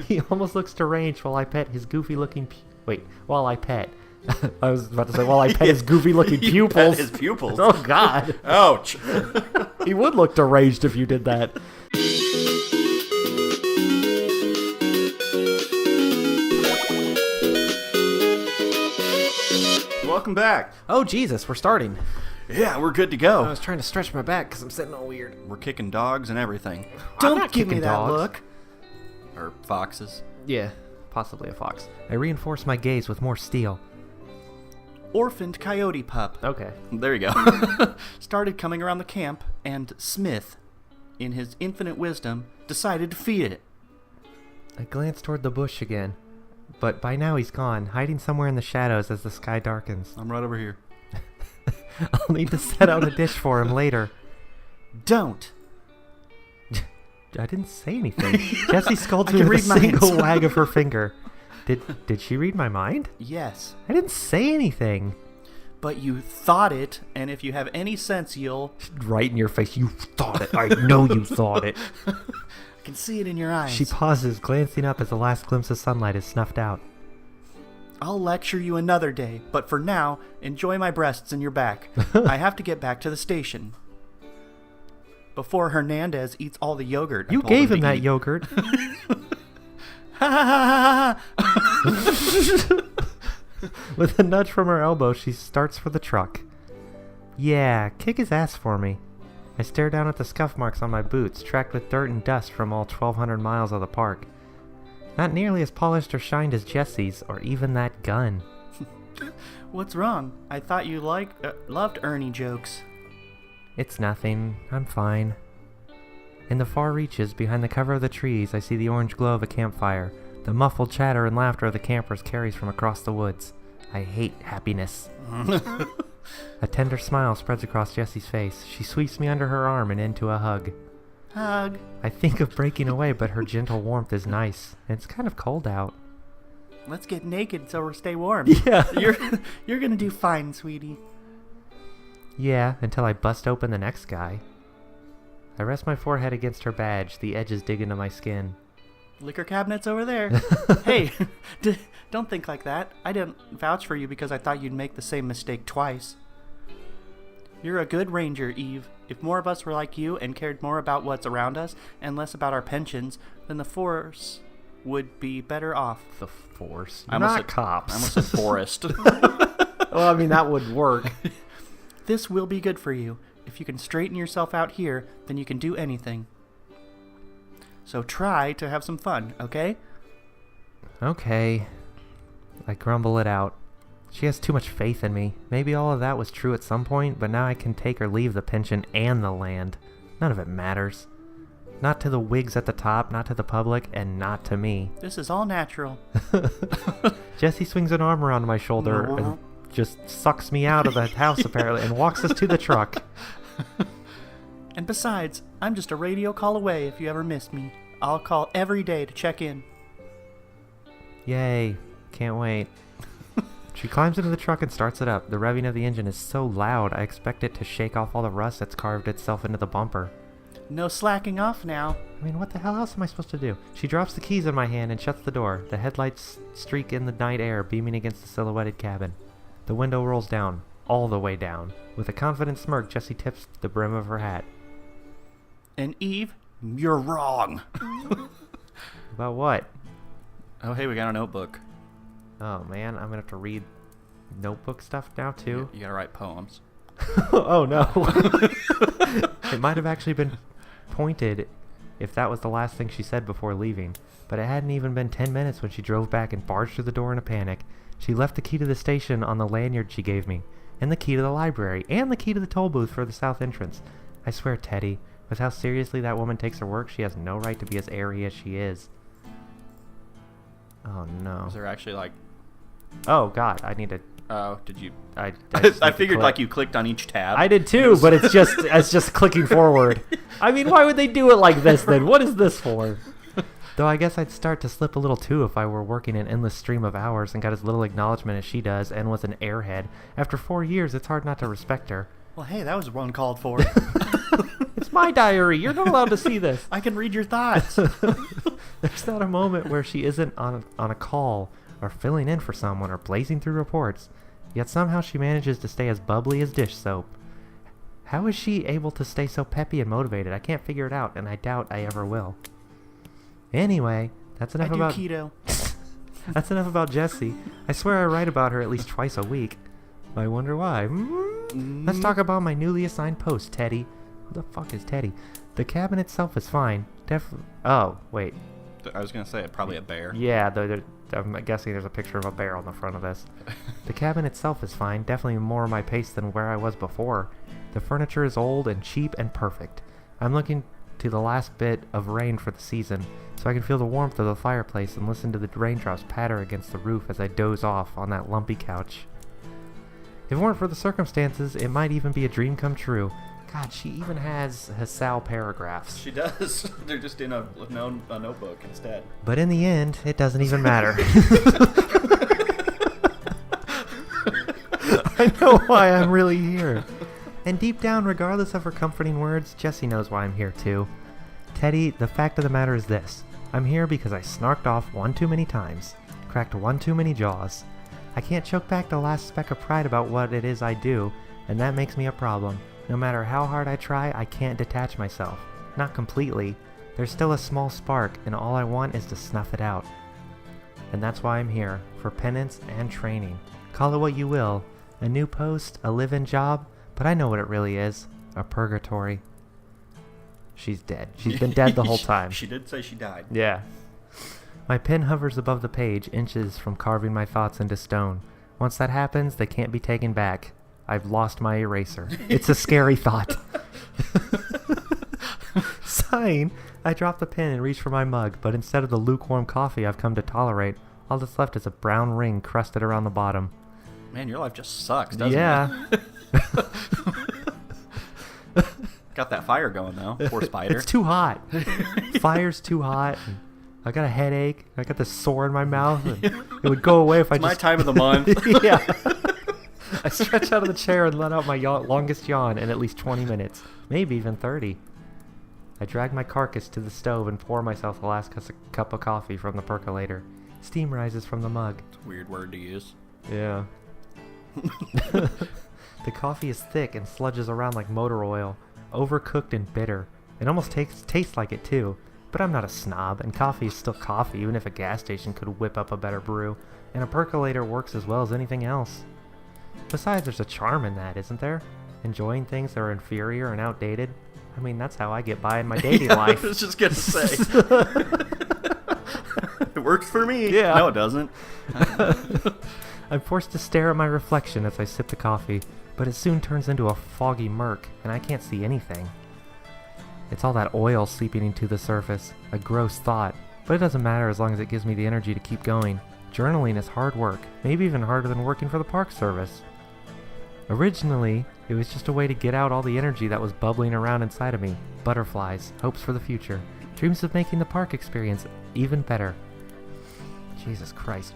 He almost looks deranged while I pet his goofy-looking... while I pet. I was about to say, while I pet his goofy-looking pupils. Pet his pupils? Oh, God. Ouch. He would look deranged if you did that. Welcome back. Oh, Jesus, we're starting. Yeah, we're good to I go. was trying to stretch my back because I'm sitting all weird. We're kicking dogs and everything. I'm not Don't give me kicking that dogs. look. Or foxes. Yeah, possibly a fox. I reinforce my gaze with more steel. Orphaned coyote pup. Okay. There you go. Started coming around the camp, and Smith, in his infinite wisdom, decided to feed it. I glance toward the bush again, but by now he's gone, hiding somewhere in the shadows as the sky darkens. I'm right over here. I'll need to set out a dish for him later. Don't. I didn't say anything. Jessie scolds I me can with a read single minds. wag of her finger. Did she read my mind? Yes. I didn't say anything. But you thought it, and if you have any sense, you'll... Right in your face. You thought it. I know you thought it. I can see it in your eyes. She pauses, glancing up as the last glimpse of sunlight is snuffed out. I'll lecture you another day, but for now, enjoy my breasts and your back. I have to get back to the station. Before Hernandez eats all the yogurt. You gave him that yogurt. With a nudge from her elbow, she starts for the truck. Yeah, kick his ass for me. I stare down at the scuff marks on my boots, tracked with dirt and dust from all 1,200 miles of the park. Not nearly as polished or shined as Jessie's, or even that gun. What's wrong? I thought you loved Ernie jokes. It's nothing. I'm fine. In the far reaches, behind the cover of the trees, I see the orange glow of a campfire. The muffled chatter and laughter of the campers carries from across the woods. I hate happiness. A tender smile spreads across Jessie's face. She sweeps me under her arm and into a hug. Hug. I think of breaking away, but her gentle warmth is nice. And it's kind of cold out. Let's get naked so we'll stay warm. Yeah. You're gonna do fine, sweetie. Yeah, until I bust open the next guy. I rest my forehead against her badge, the edges dig into my skin. Liquor cabinet's over there. Hey, don't think like that. I didn't vouch for you because I thought you'd make the same mistake twice. You're a good ranger, Eve. If more of us were like you and cared more about what's around us and less about our pensions, then the force would be better off. The force? I almost Not said cops. I almost said forest. Well, I mean, that would work. This will be good for you. If you can straighten yourself out here, then you can do anything. So try to have some fun, okay? Okay. I grumble it out. She has too much faith in me. Maybe all of that was true at some point, but now I can take or leave the pension and the land. None of it matters. Not to the wigs at the top, not to the public, and not to me. This is all natural. Jessie swings an arm around my shoulder and just sucks me out of the house apparently and walks us to the truck. And besides, I'm just a radio call away if you ever miss me. I'll call every day to check in. Yay. Can't wait. She climbs into the truck and starts it up. The revving of the engine is so loud, I expect it to shake off all the rust that's carved itself into the bumper. No slacking off now. I mean, what the hell else am I supposed to do? She drops the keys in my hand and shuts the door. The headlights streak in the night air, beaming against the silhouetted cabin. The window rolls down, all the way down. With a confident smirk, Jessie tips the brim of her hat. And Eve, you're wrong. About what? Oh, hey, we got a notebook. Oh, man, I'm gonna have to read notebook stuff now, too? You gotta write poems. Oh, no. It might have actually been pointed if that was the last thing she said before leaving. But it hadn't even been 10 minutes when she drove back and barged through the door in a panic. She left the key to the station on the lanyard she gave me, and the key to the library, and the key to the toll booth for the south entrance. I swear, Teddy, with how seriously that woman takes her work, she has no right to be as airy as she is. Oh, no. Was there actually like... Oh, God, I need to... Oh, did you... I I figured like you clicked on each tab. I did too, but it's just clicking forward. I mean, why would they do it like this then? What is this for? Though I guess I'd start to slip a little too if I were working an endless stream of hours and got as little acknowledgement as she does and was an airhead. After 4 years, it's hard not to respect her. Well, hey, that was one called for. It's my diary. You're not allowed to see this. I can read your thoughts. There's not a moment where she isn't on a call or filling in for someone or blazing through reports. Yet somehow she manages to stay as bubbly as dish soap. How is she able to stay so peppy and motivated? I can't figure it out, and I doubt I ever will. Anyway, that's enough about... keto. That's enough about Jessie. I swear I write about her at least twice a week. I wonder why. Let's talk about my newly assigned post, Teddy. Who the fuck is Teddy? The cabin itself is fine. Oh, wait. I was going to say, probably a bear. Yeah, I'm guessing there's a picture of a bear on the front of this. The cabin itself is fine. Definitely more my pace than where I was before. The furniture is old and cheap and perfect. I'm looking to the last bit of rain for the season, so I can feel the warmth of the fireplace and listen to the raindrops patter against the roof as I doze off on that lumpy couch. If it weren't for the circumstances, it might even be a dream come true. God, she even has Hassal paragraphs. She does. They're just in a notebook instead. But in the end, it doesn't even matter. I know why I'm really here. And deep down, regardless of her comforting words, Jessie knows why I'm here too. Teddy, the fact of the matter is this. I'm here because I snarked off one too many times. Cracked one too many jaws. I can't choke back the last speck of pride about what it is I do, and that makes me a problem. No matter how hard I try, I can't detach myself. Not completely. There's still a small spark, and all I want is to snuff it out. And that's why I'm here, for penance and training. Call it what you will. A new post, a live-in job, but I know what it really is. A purgatory. She's dead. She's been dead the whole time. She did say she died. Yeah. My pen hovers above the page, inches from carving my thoughts into stone. Once that happens, they can't be taken back. I've lost my eraser. It's a scary thought. Sighing, I drop the pen and reach for my mug, but instead of the lukewarm coffee I've come to tolerate, all that's left is a brown ring crusted around the bottom. Man, your life just sucks, doesn't Yeah. it? Got that fire going, though. Poor spider. It's too hot. Fire's too hot. I got a headache. I got this sore in my mouth. And it would go away if I It's just... my time of the month. Yeah. I stretch out of the chair and let out my longest yawn in at least 20 minutes. Maybe even 30. I drag my carcass to the stove and pour myself the last cup of coffee from the percolator. Steam rises from the mug. It's a weird word to use. Yeah. The coffee is thick and sludges around like motor oil. Overcooked and bitter. It almost tastes like it too. But I'm not a snob, and coffee is still coffee, even if a gas station could whip up a better brew. And a percolator works as well as anything else. Besides, there's a charm in that, isn't there? Enjoying things that are inferior and outdated. I mean, that's how I get by in my dating life. I was just gonna say. It works for me. Yeah. No, it doesn't. I'm forced to stare at my reflection as I sip the coffee, but it soon turns into a foggy murk, and I can't see anything. It's all that oil seeping into the surface, a gross thought, but it doesn't matter as long as it gives me the energy to keep going. Journaling is hard work, maybe even harder than working for the Park Service. Originally, it was just a way to get out all the energy that was bubbling around inside of me. Butterflies, hopes for the future, dreams of making the park experience even better. Jesus Christ.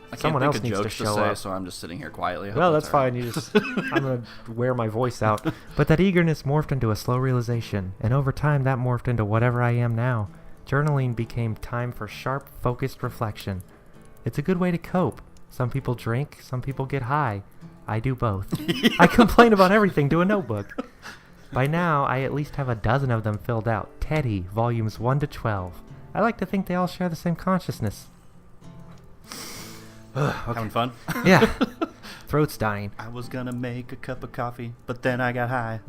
I can't Someone think else of needs to jokes show say, up. so I'm just sitting here quietly. I hope Well, that's all right. fine. You just, I'm going to wear my voice out. But that eagerness morphed into a slow realization, and over time that morphed into whatever I am now. Journaling became time for sharp, focused reflection. It's a good way to cope. Some people drink, some people get high. I do both. I complain about everything to a notebook. By now, I at least have a dozen of them filled out. Teddy, volumes 1 to 12. I like to think they all share the same consciousness. Having fun? Yeah. Throat's dying. I was gonna make a cup of coffee, but then I got high.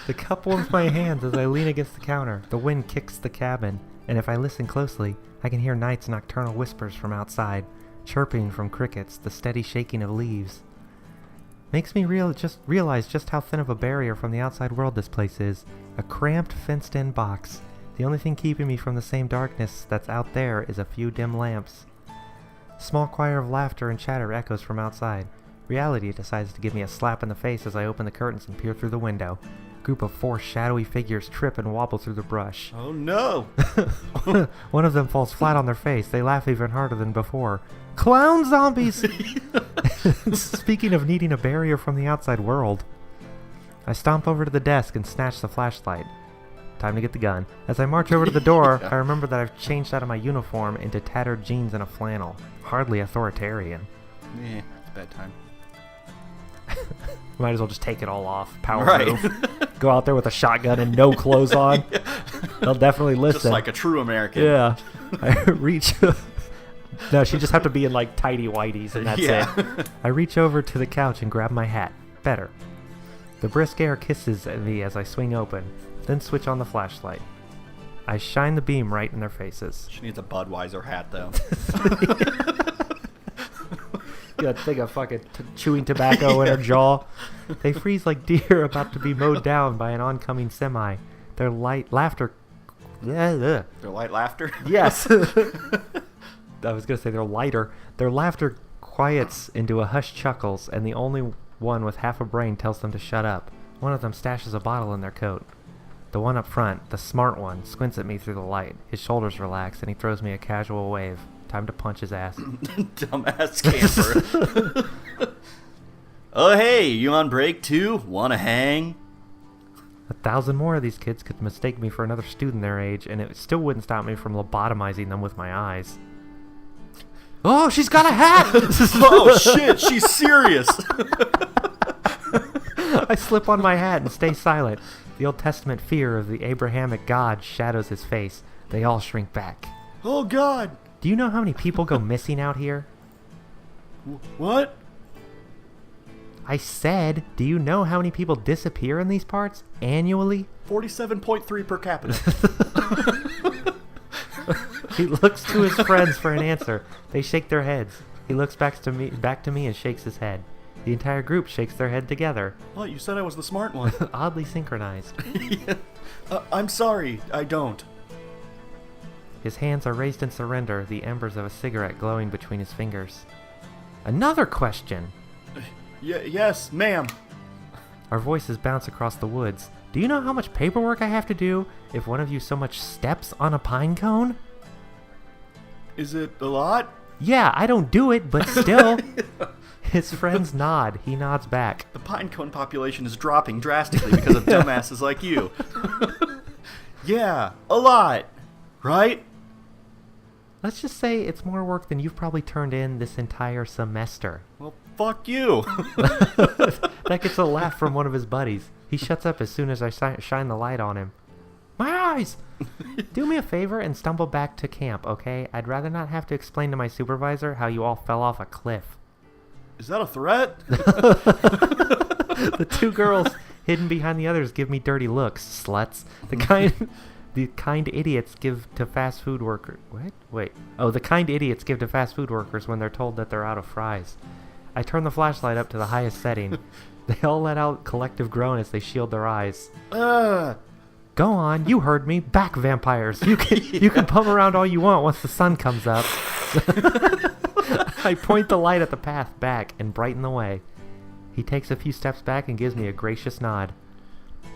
The cup warms my hands as I lean against the counter. The wind kicks the cabin, and if I listen closely, I can hear night's nocturnal whispers from outside, chirping from crickets, the steady shaking of leaves. Makes me realize just how thin of a barrier from the outside world this place is. A cramped, fenced-in box. The only thing keeping me from the same darkness that's out there is a few dim lamps. Small choir of laughter and chatter echoes from outside. Reality decides to give me a slap in the face as I open the curtains and peer through the window. A group of 4 shadowy figures trip and wobble through the brush. Oh no! One of them falls flat on their face. They laugh even harder than before. Clown zombies! Speaking of needing a barrier from the outside world, I stomp over to the desk and snatch the flashlight. Time to get the gun. As I march over to the door, I remember that I've changed out of my uniform into tattered jeans and a flannel. Hardly authoritarian. Yeah, it's bedtime. Might as well just take it all off. Power Right. move. Go out there with a shotgun and no clothes on. They'll definitely listen. Just like a true American. Yeah. I reach... No, she'd just have to be in like tidy whities and that's it. I reach over to the couch and grab my hat. Better. The brisk air kisses me as I swing open, then switch on the flashlight. I shine the beam right in their faces. She needs a Budweiser hat, though. You got a thing of fucking chewing tobacco in her jaw. They freeze like deer about to be mowed down by an oncoming semi. Their light laughter... Their light laughter? Yes! I was going to say they're lighter. Their laughter quiets into a hushed chuckles, and the only one with half a brain tells them to shut up. One of them stashes a bottle in their coat. The one up front, the smart one, squints at me through the light. His shoulders relax, and he throws me a casual wave. Time to punch his ass. Dumbass camper. Oh, hey, you on break too? Wanna hang? 1,000 more of these kids could mistake me for another student their age, and it still wouldn't stop me from lobotomizing them with my eyes. Oh, she's got a hat! Oh, shit, she's serious. I slip on my hat and stay silent. The Old Testament fear of the Abrahamic God shadows his face. They all shrink back. Oh, God. Do you know how many people go missing out here? What? I said, do you know how many people disappear in these parts annually? 47.3 per capita. He looks to his friends for an answer. They shake their heads. He looks back to me and shakes his head. The entire group shakes their head together. What? You said I was the smart one. Oddly synchronized. Yeah. I'm sorry. I don't. His hands are raised in surrender, the embers of a cigarette glowing between his fingers. Another question! Yes, ma'am. Our voices bounce across the woods. Do you know how much paperwork I have to do if one of you so much steps on a pine cone? Is it a lot? Yeah, I don't do it, but still. His friends nod. He nods back. The pine cone population is dropping drastically because of dumbasses like you. Yeah, a lot. Right? Let's just say it's more work than you've probably turned in this entire semester. Well, fuck you. That gets a laugh from one of his buddies. He shuts up as soon as I shine the light on him. My eyes! Do me a favor and stumble back to camp, okay? I'd rather not have to explain to my supervisor how you all fell off a cliff. Is that a threat? The two girls hidden behind the others give me dirty looks, sluts. The kind idiots give to fast food workers. What? Wait. Oh, the kind idiots give to fast food workers when they're told that they're out of fries. I turn the flashlight up to the highest setting. They all let out collective groan as they shield their eyes. Go on, you heard me. Back, vampires. You can bum around all you want once the sun comes up. I point the light at the path back and brighten the way. He takes a few steps back and gives me a gracious nod.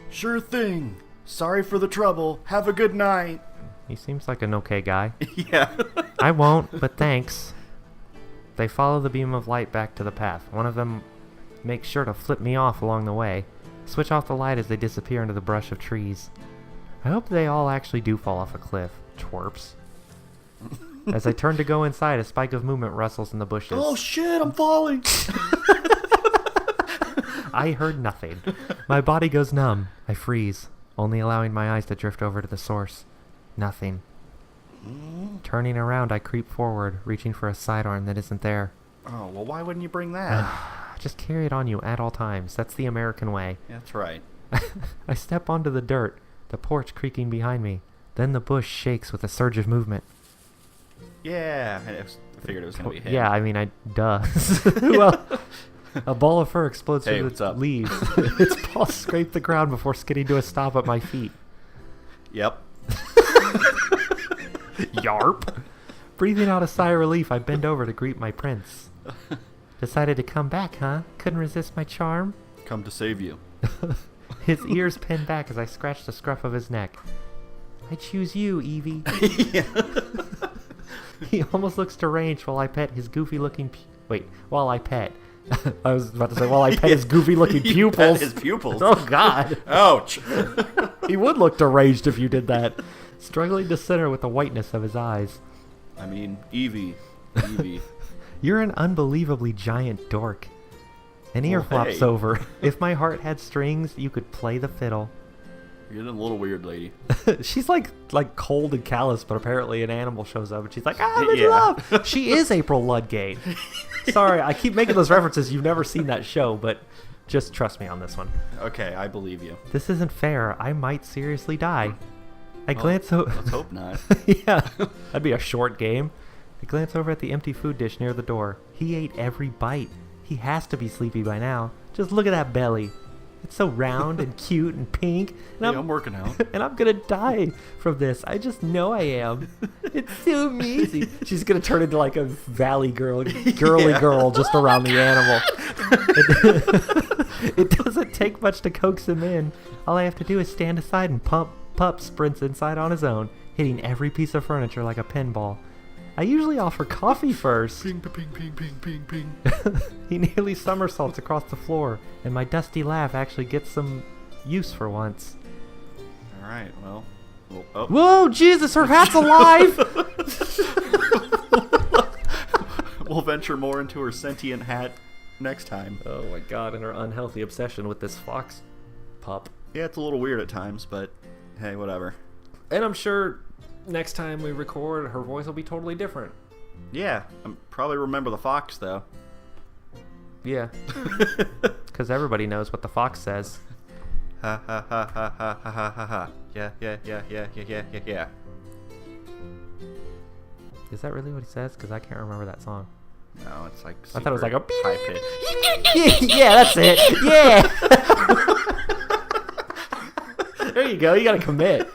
Sure thing. Sorry for the trouble. Have a good night. He seems like an okay guy. Yeah. I won't, but thanks. They follow the beam of light back to the path. One of them makes sure to flip me off along the way. Switch off the light as they disappear into the brush of trees. I hope they all actually do fall off a cliff. Twerps. As I turn to go inside, a spike of movement rustles in the bushes. Oh shit, I'm falling. I heard nothing. My body goes numb. I freeze, only allowing my eyes to drift over to the source. Nothing. Turning around, I creep forward, reaching for a sidearm that isn't there. Oh, well, why wouldn't you bring that? Just carry it on you at all times. That's the American way. Yeah, that's right. I step onto the dirt, the porch creaking behind me. Then the bush shakes with a surge of movement. Yeah, I figured it was going to be him. Yeah, I mean, duh. Well, a ball of fur explodes Hey, through what's the up? leaves. Its paws scrape the ground before skidding to a stop at my feet. Yep. Yarp! Breathing out a sigh of relief, I bend over to greet my prince. Decided to come back, huh? Couldn't resist my charm? Come to save you. His ears pin back as I scratch the scruff of his neck. I choose you, Evie. Yeah. He almost looks deranged while I pet his goofy-looking... while I pet. I was about to say, while I pet his goofy-looking You pet pupils. his pupils. Oh, God. Ouch. He would look deranged if you did that. Struggling to center with the whiteness of his eyes. I mean, Evie. You're an unbelievably giant dork. An ear Well, flops hey. over. If my heart had strings, you could play the fiddle. You're getting a little weird, lady. She's like cold and callous, but apparently an animal shows up and she's like, I'm in Yeah. love. She is April Ludgate. Sorry, I keep making those references. You've never seen that show, but just trust me on this one. Okay, I believe you. This isn't fair. I might seriously die. I Well, glance over. Let's hope not. Yeah, that'd be a short game. I glance over at the empty food dish near the door. He ate every bite. He has to be sleepy by now. Just look at that belly. It's so round and cute and pink. And Hey, I'm working out. and I'm gonna die from this. I just know I am. It's so amazing. She's gonna turn into like a valley girly Yeah. girl just around the animal. It doesn't take much to coax him in. All I have to do is stand aside and Pup sprints inside on his own, hitting every piece of furniture like a pinball. I usually offer coffee first. Ping, ping, ping, ping, ping, ping. He nearly somersaults across the floor, and my dusty laugh actually gets some use for once. All right, well. Oh. Whoa, Jesus, her hat's alive! We'll venture more into her sentient hat next time. Oh my God, and her unhealthy obsession with this fox pup. Yeah, it's a little weird at times, but hey, whatever. And I'm sure next time we record, her voice will be totally different. Yeah, I probably remember the fox, though. Yeah. Because everybody knows what the fox says. Ha ha ha ha ha ha ha ha ha. Yeah. Is that really what he says? Because I can't remember that song. No, it's like I thought it was like a high pitch. Yeah, that's it. Yeah. There you go. You gotta commit.